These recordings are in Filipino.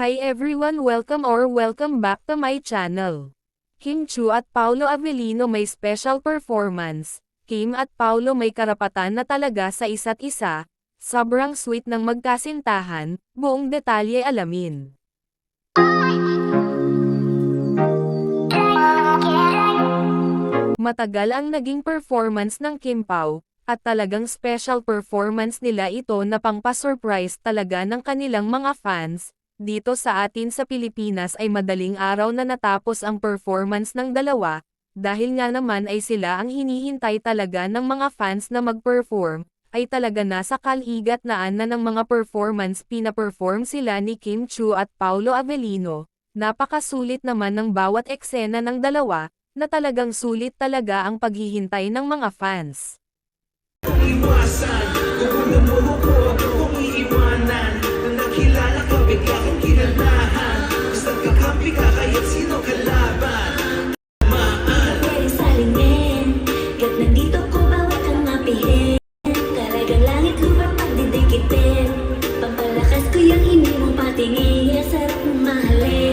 Hi everyone, welcome back to my channel. Kim Chiu at Paolo Avellino may special performance. Kim at Paolo may karapatan na talaga sa isa't isa. Sobrang sweet ng magkasintahan, buong detalye alamin. Matagal ang naging performance ng Kim Pao, at talagang special performance nila ito na pangpa-surprise talaga ng kanilang mga fans. Dito sa atin sa Pilipinas ay madaling araw na natapos ang performance ng dalawa, dahil nga naman ay sila ang hinihintay talaga ng mga fans na mag-perform, ay talaga nasa kaligatnaan na ng mga performance pina-perform sila ni Kim Chiu at Paolo Avellino. Napakasulit naman ng bawat eksena ng dalawa, na talagang sulit talaga ang paghihintay ng mga fans. Kung iwasan, kung lumuho ko, kung iiwanan, nang nakilala ka, bigla kong kinalahan. Basta't kakampi ka, kahit sino kalaban. Pwede salingin, kat nandito ko bawat kang mapihin. Kalagang langit lupa pagdidikitin. Pampalakas ko yung himig mong patingin, sarap mong mahalin.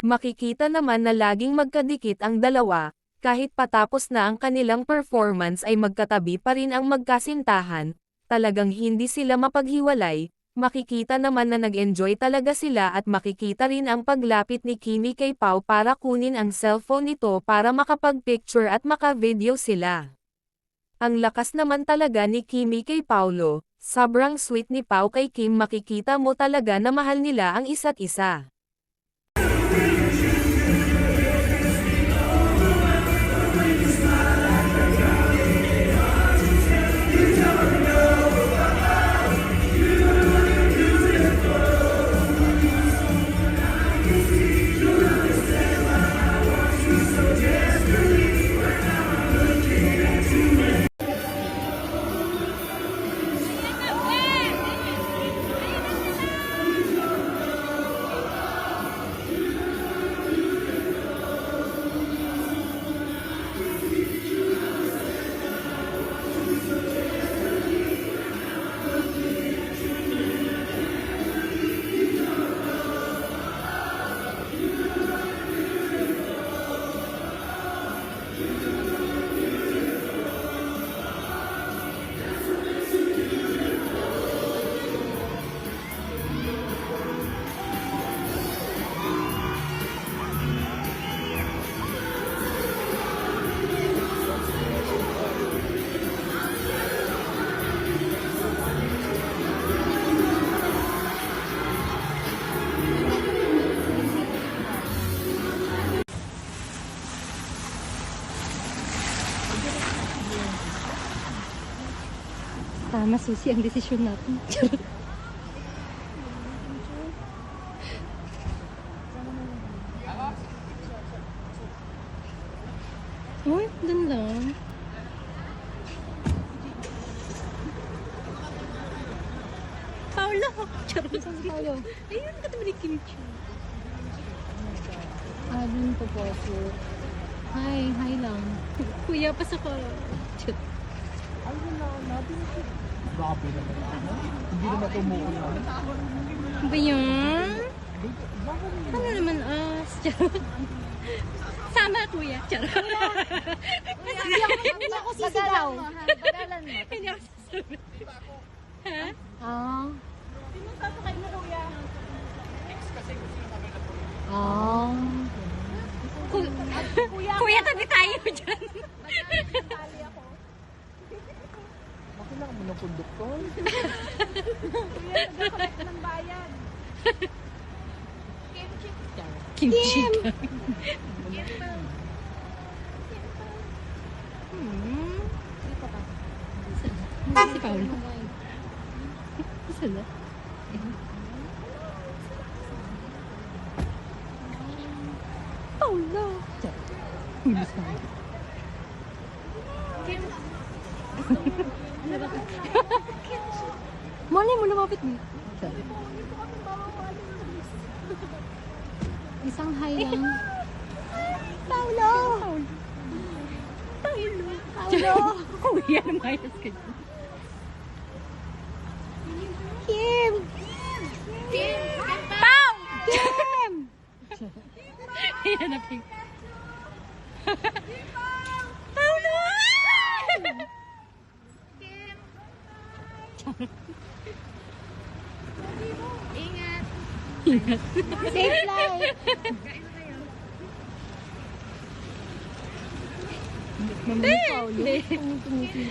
Makikita naman na laging magkadikit ang dalawa, kahit patapos na ang kanilang performance ay magkatabi pa rin ang magkasintahan, talagang hindi sila mapaghiwalay. Makikita naman na nag-enjoy talaga sila at makikita rin ang paglapit ni Kimi kay Pao para kunin ang cellphone nito para makapag-picture at maka-video sila. Ang lakas naman talaga ni Kimi kay Paolo, sobrang sweet ni Pao kay Kim, makikita mo talaga na mahal nila ang isa't isa. Tama, susi ang desisyon natin. Charot. Uy, dun lang. Paolo! Charot. Saan si Paolo? Ayun, katabi ni Kim Chiu. Dun to po po. Hi lang. Kuya, pasok ko. Charot. Ayun na, natin ito. Grabe naman ako. Hindi naman tumuon na. Ba yun? Ano naman as? Charot. Sama kuya. Charot. Hindi ako sisigaw. Bagalan mo. Hindi ako sasabi. Ha? Ah. Hindi mo sasakay na kuya. Ah. Kuya, tabi tayo dyan. ng konduktor. Kimchi. Si Paolo. Saan na? Paolo. Ulis na. Malay mo, lumapit mo. Isang hi lang. Paolo! Paolo! Paolo! Kuya, lumayas ka dyan. Kim! Kim! Pao! Kim! Ayan na, Pink. Paolo! Safe life. Hindi! Hindi.